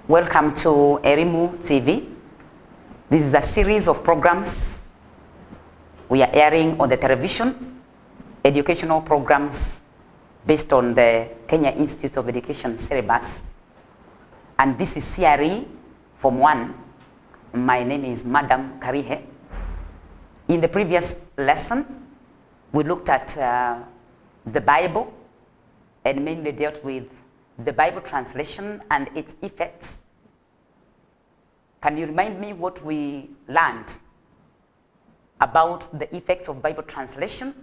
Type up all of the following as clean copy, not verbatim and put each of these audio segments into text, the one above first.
Welcome to Erimu TV. This is a series of programs we are airing on the television, educational programs based on the Kenya Institute of Education syllabus. And this is CRE Form 1. My name is Madam Cre. In the previous lesson, we looked at the Bible and mainly dealt with the Bible translation and its effects. Can you remind me what we learned about the effects of Bible translation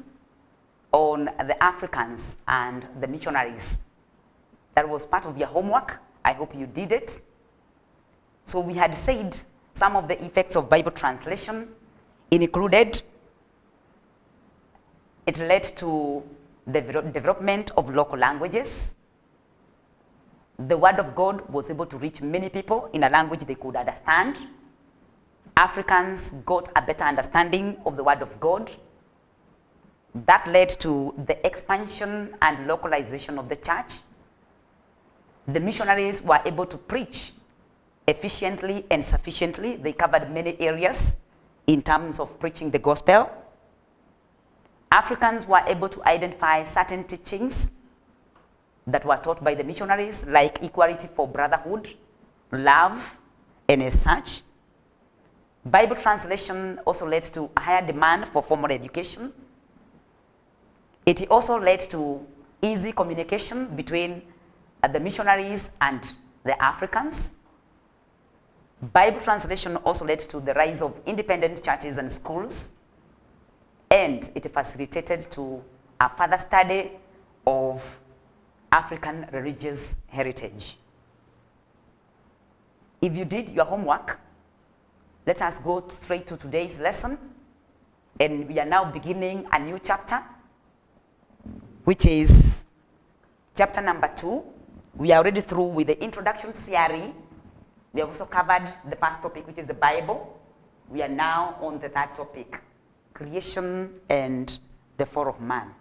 on the Africans and the missionaries? That was part of your homework. I hope you did it. So we had said some of the effects of Bible translation included, it led to the development of local languages. The word of God was able to reach many people in a language they could understand. Africans got a better understanding of the word of God. That led to the expansion and localization of the church. The missionaries were able to preach efficiently and sufficiently. They covered many areas in terms of preaching the gospel. Africans were able to identify certain teachings that were taught by the missionaries, like equality for brotherhood, love, and as such. Bible translation also led to a higher demand for formal education. It also led to easy communication between the missionaries and the Africans. Bible translation also led to the rise of independent churches and schools, and it facilitated to a further study of African religious heritage. If you did your homework, let us go straight to today's lesson. And we are now beginning a new chapter, which is chapter number 2. We are already through with the introduction to CRE. We have also covered the first topic, which is the Bible. We are now on the third topic, creation and the fall of man.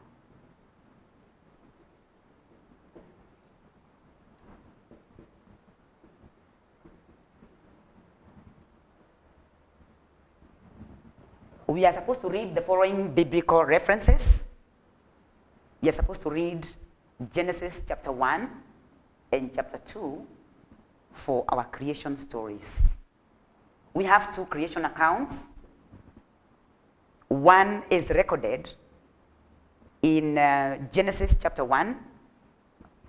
We are supposed to read the following biblical references. We are supposed to read Genesis chapter 1 and chapter 2 for our creation stories. We have two creation accounts. One is recorded in Genesis chapter 1,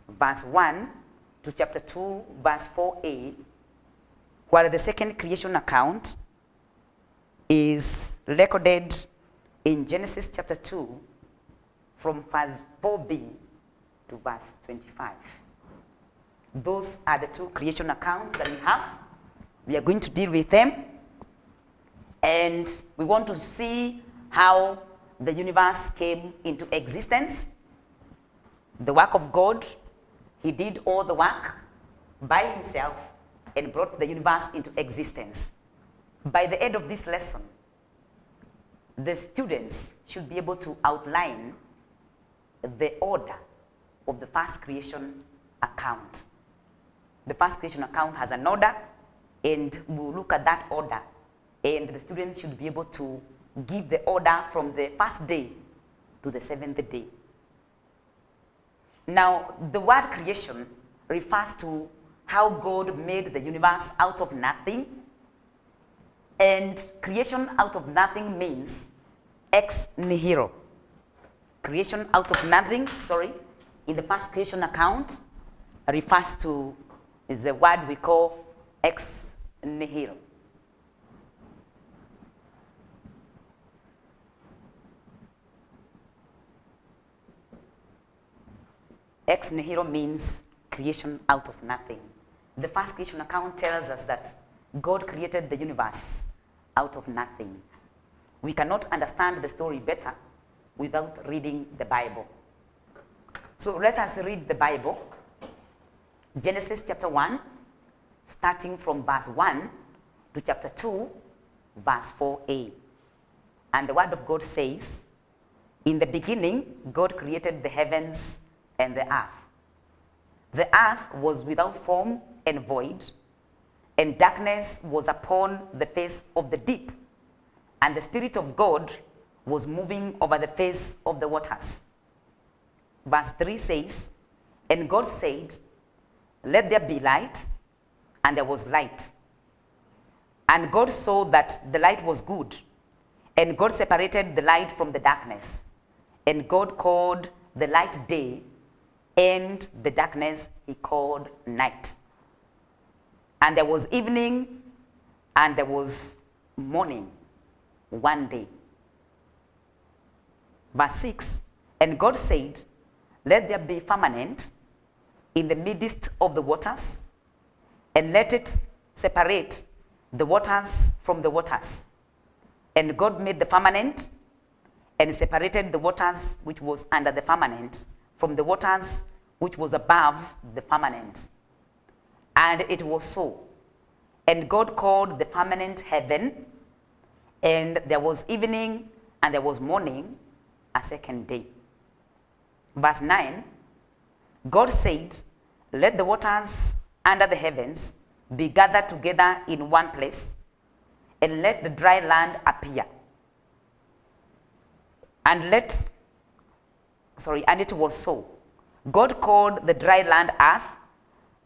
verse 1 to chapter 2, verse 4a, while the second creation account is recorded in Genesis chapter 2 from verse 4b to verse 25. Those are the two creation accounts that we have. We are going to deal with them, and we want to see how the universe came into existence. The work of God, he did all the work by himself and brought the universe into existence. By the end of this lesson, the students should be able to outline the order of the first creation account. The first creation account has an order, and we'll look at that order, and the students should be able to give the order from the first day to the seventh day. Now, the word creation refers to how God made the universe out of nothing. And creation out of nothing means ex nihilo. Creation out of nothing, in the first creation account refers to is the word we call ex nihilo. Ex nihilo means creation out of nothing. The first creation account tells us that God created the universe out of nothing. We cannot understand the story better without reading the Bible. So let us read the Bible. Genesis chapter 1, starting from verse 1 to chapter 2, verse 4a. And the word of God says, "In the beginning, God created the heavens and the earth. The earth was without form and void, and darkness was upon the face of the deep, and the Spirit of God was moving over the face of the waters. Verse 3 says, and God said, let there be light, and there was light. And God saw that the light was good, and God separated the light from the darkness. And God called the light day, and the darkness he called night. And there was evening, and there was morning, one day. Verse 6, and God said, let there be firmament in the midst of the waters, and let it separate the waters from the waters. And God made the firmament, and separated the waters which was under the firmament from the waters which was above the firmament. And it was so. And God called the firmament heaven, and there was evening, and there was morning, a second day. Verse 9, God said, let the waters under the heavens be gathered together in one place, and let the dry land appear. And it was so. God called the dry land earth,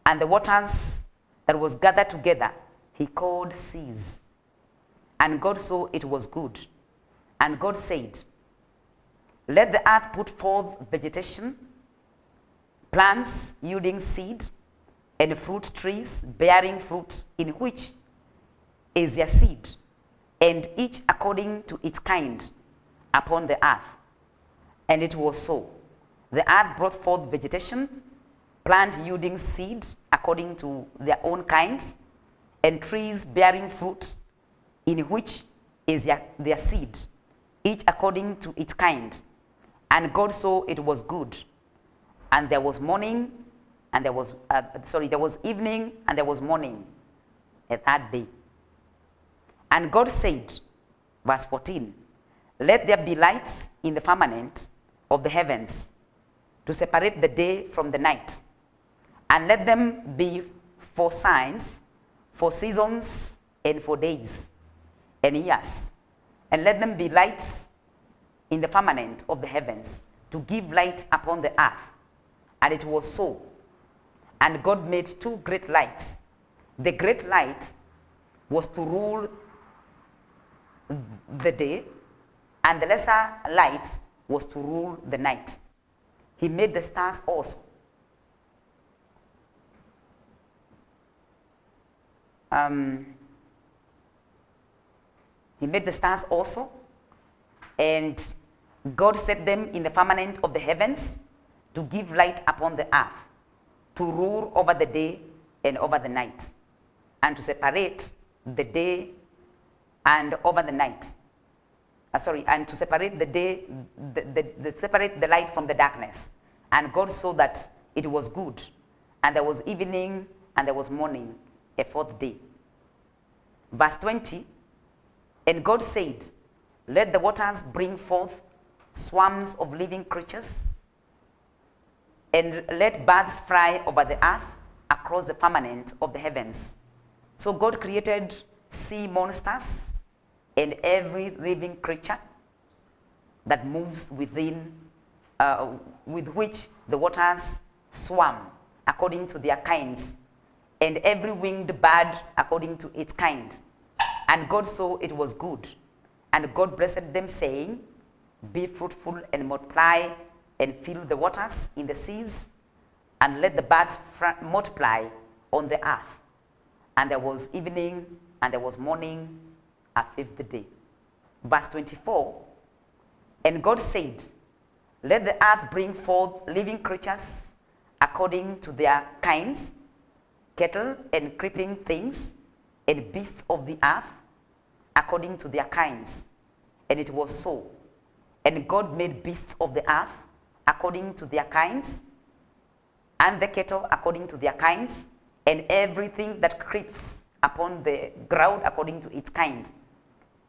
and the waters that was gathered together he called seas. And God saw it was good. And God said, let the earth put forth vegetation, plants yielding seed, and fruit trees bearing fruit, in which is their seed, and each according to its kind, upon the earth. And it was so. The earth brought forth vegetation, plant yielding seed according to their own kinds, and trees bearing fruit, in which is their seed, each according to its kind. And God saw it was good. And there was morning, and there was evening, and there was morning at that day. And God said, verse 14, let there be lights in the firmament of the heavens, to separate the day from the night, and let them be for signs, for seasons, and for days, and years. And let them be lights in the firmament of the heavens, to give light upon the earth. And it was so. And God made two great lights. The great light was to rule the day, and the lesser light was to rule the night. He made the stars also. He made the stars also, and God set them in the firmament of the heavens to give light upon the earth, to rule over the day and over the night, and to separate the day and over the night. And to separate the day, separate the light from the darkness. And God saw that it was good. And there was evening, and there was morning, a fourth day. Verse 20, and God said, let the waters bring forth swarms of living creatures, and let birds fly over the earth across the firmament of the heavens. So God created sea monsters and every living creature that moves within, with which the waters swam according to their kinds, and every winged bird according to its kind. And God saw it was good. And God blessed them, saying, be fruitful and multiply, and fill the waters in the seas, and let the birds multiply on the earth. And there was evening, and there was morning, a fifth day. Verse 24, and God said, let the earth bring forth living creatures according to their kinds, cattle and creeping things, and beasts of the earth according to their kinds. And it was so. And God made beasts of the earth according to their kinds, and the cattle according to their kinds, and everything that creeps upon the ground according to its kind.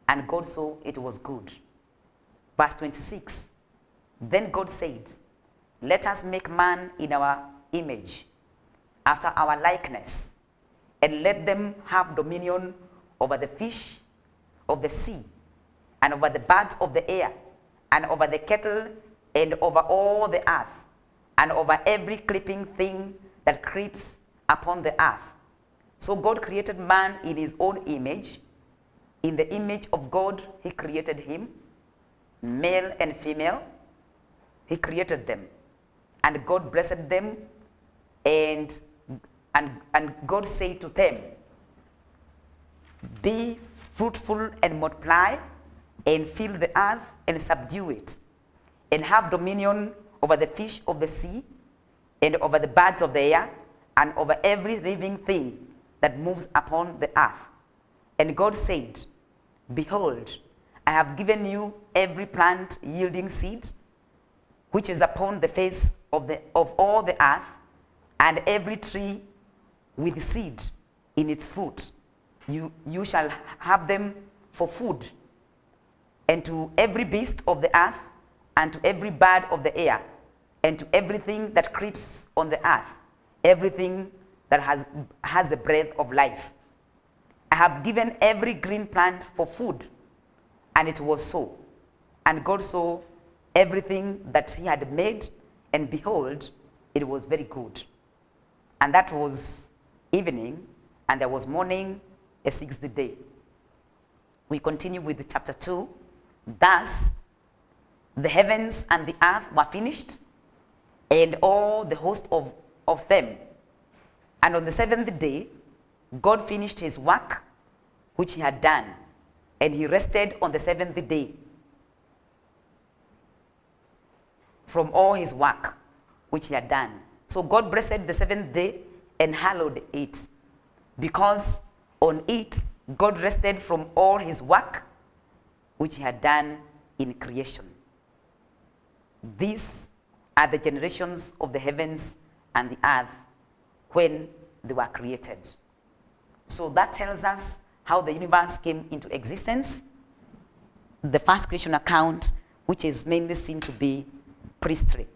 And God saw it was good. Verse 26, then God said, let us make man in our image, after our likeness, and let them have dominion over the fish of the sea, and over the birds of the air, and over the cattle, and over all the earth, and over every creeping thing that creeps upon the earth. So God created man in his own image. In the image of God, he created him, male and female. He created them. And God blessed them, and God said to them, be fruitful and multiply, and fill the earth and subdue it, and have dominion over the fish of the sea, and over the birds of the air, and over every living thing that moves upon the earth. And God said, behold, I have given you every plant yielding seed, which is upon the face of all the earth, and every tree with seed in its fruit. You shall have them for food, and to every beast of the earth, and to every bird of the air, and to everything that creeps on the earth, everything that has the breath of life. I have given every green plant for food. And it was so. And God saw everything that he had made, and behold, it was very good. And that was evening, and there was morning, a sixth day. We continue with chapter 2. Thus, the heavens and the earth were finished, and all the host of them. And on the seventh day, God finished his work which he had done, and he rested on the seventh day from all his work which he had done. So God blessed the seventh day and hallowed it, because on it God rested from all his work which he had done in creation. These are the generations of the heavens and the earth when they were created. So that tells us how the universe came into existence. The first creation account, which is mainly seen to be priestly.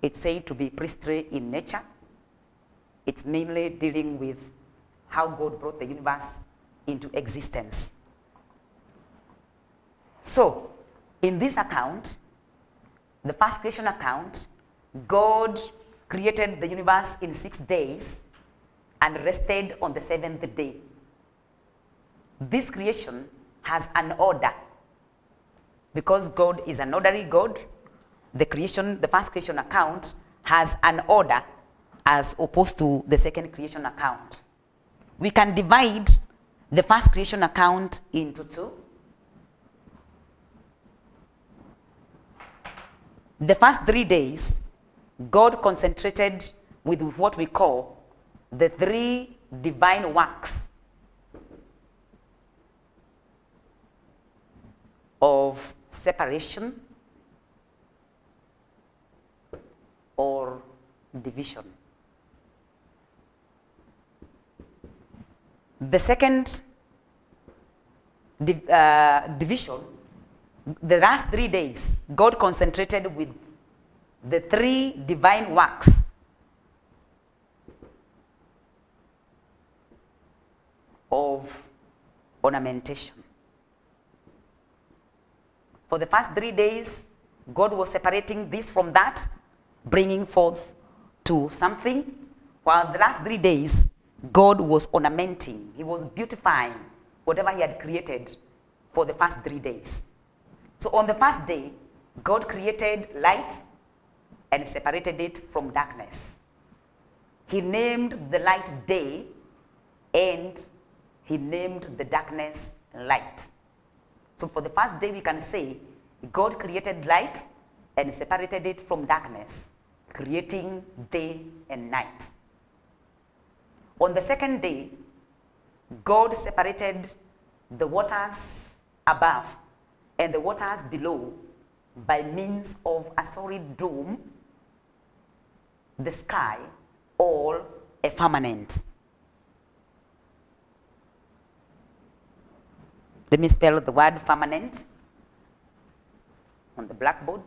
It's said to be priestly in nature. It's mainly dealing with how God brought the universe into existence. So, in this account, the first creation account, God created the universe in 6 days and rested on the seventh day. This creation has an order. Because God is an orderly God, the first creation account has an order as opposed to the second creation account. We can divide the first creation account into two. The first 3 days, God concentrated with what we call the 3 divine works of separation or division. The second division, the last 3 days, God concentrated with the 3 divine works of ornamentation. For the first 3 days, God was separating this from that, bringing forth to something, while the last 3 days, God was ornamenting. He was beautifying whatever he had created for the first 3 days. So on the first day, God created light and separated it from darkness. He named the light day, and he named the darkness light. So for the first day, we can say God created light and separated it from darkness, creating day and night. On the second day, God separated the waters above and the waters below by means of a solid dome, the sky, or a firmament. Let me spell the word firmament. on the blackboard.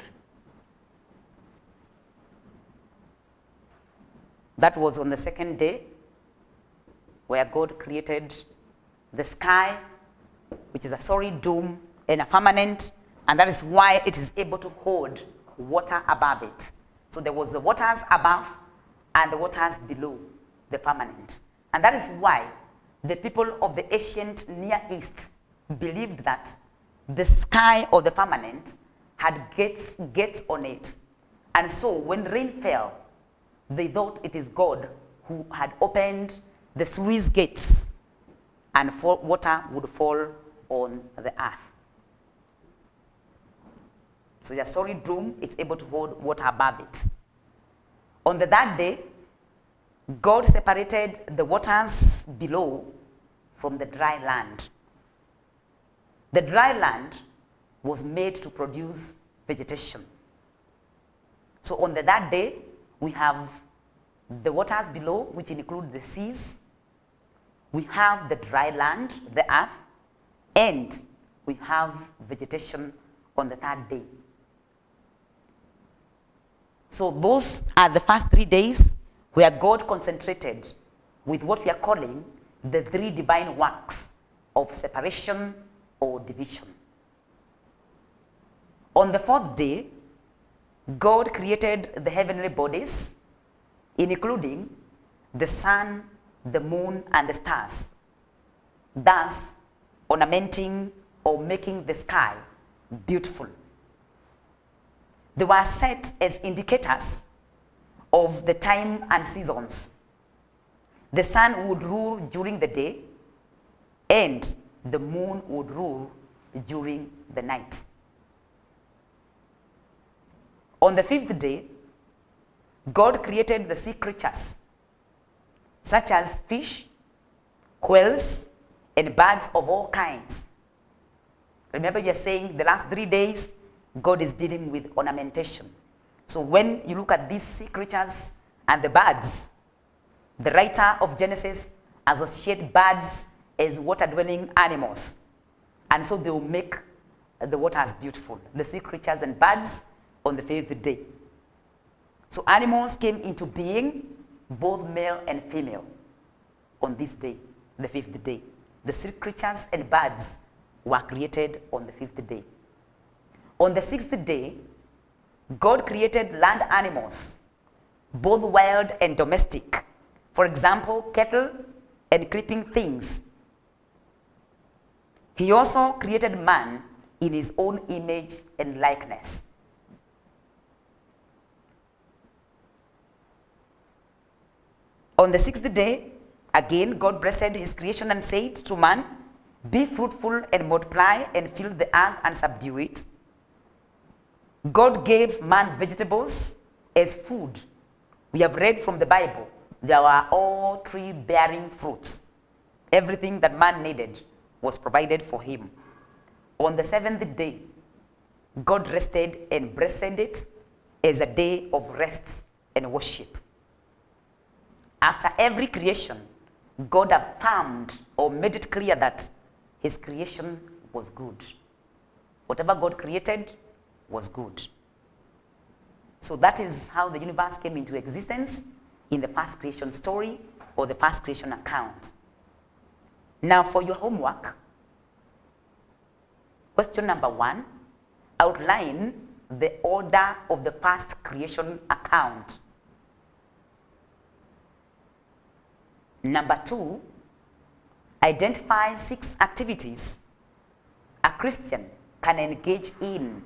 That was on the second day, where God created the sky, which is a solid dome and a firmament, and that is why it is able to hold water above it. So there was the waters above and the waters below the firmament. And that is why the people of the ancient Near East believed that the sky or the firmament had gates on it. And so when rain fell, they thought it is God who had opened the sluice gates and water would fall on the earth. So the solid dome is able to hold water above it. On the third day, God separated the waters below from the dry land. The dry land was made to produce vegetation. So on the third day, we have the waters below, which include the seas. We have the dry land, the earth, and we have vegetation on the third day. So those are the first 3 days where God concentrated with what we are calling the 3 divine works of separation or division. On the 4th day, God created the heavenly bodies, including the sun, the moon, and the stars, thus ornamenting or making the sky beautiful. They were set as indicators of the time and seasons. The sun would rule during the day, and the moon would rule during the night. On the 5th day, God created the sea creatures, such as fish, quails, and birds of all kinds. Remember, you're saying the last 3 days, God is dealing with ornamentation. So when you look at these sea creatures and the birds, the writer of Genesis associates birds as water-dwelling animals. And so they will make the waters beautiful, the sea creatures and birds on the 5th day. So animals came into being, both male and female, on this day, the 5th day. The sea creatures and birds were created on the 5th day. On the 6th day, God created land animals, both wild and domestic. For example, cattle and creeping things. He also created man in his own image and likeness. On the 6th day, again, God blessed his creation and said to man, "Be fruitful and multiply and fill the earth and subdue it." God gave man vegetables as food. We have read from the Bible, there were all tree-bearing fruits. Everything that man needed was provided for him. On the 7th day, God rested and blessed it as a day of rest and worship. After every creation, God affirmed or made it clear that his creation was good. Whatever God created was good. So that is how the universe came into existence in the first creation story or the first creation account. Now for your homework, question number 1, outline the order of the first creation account. Number 2, identify 6 activities a Christian can engage in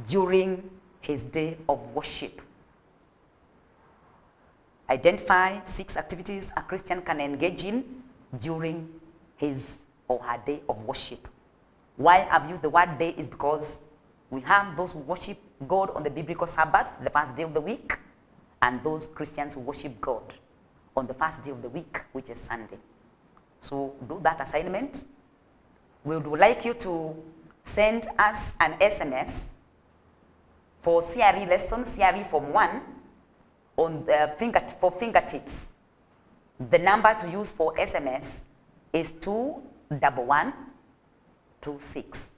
during his day of worship. Identify 6 activities a Christian can engage in during his or her day of worship. Why I've used the word day is because we have those who worship God on the biblical Sabbath, the first day of the week, and those Christians who worship God on the first day of the week, which is Sunday. So do that assignment. We would like you to send us an SMS for CRE lesson, CRE Form 1, on the for fingertips. The number to use for SMS is 21126.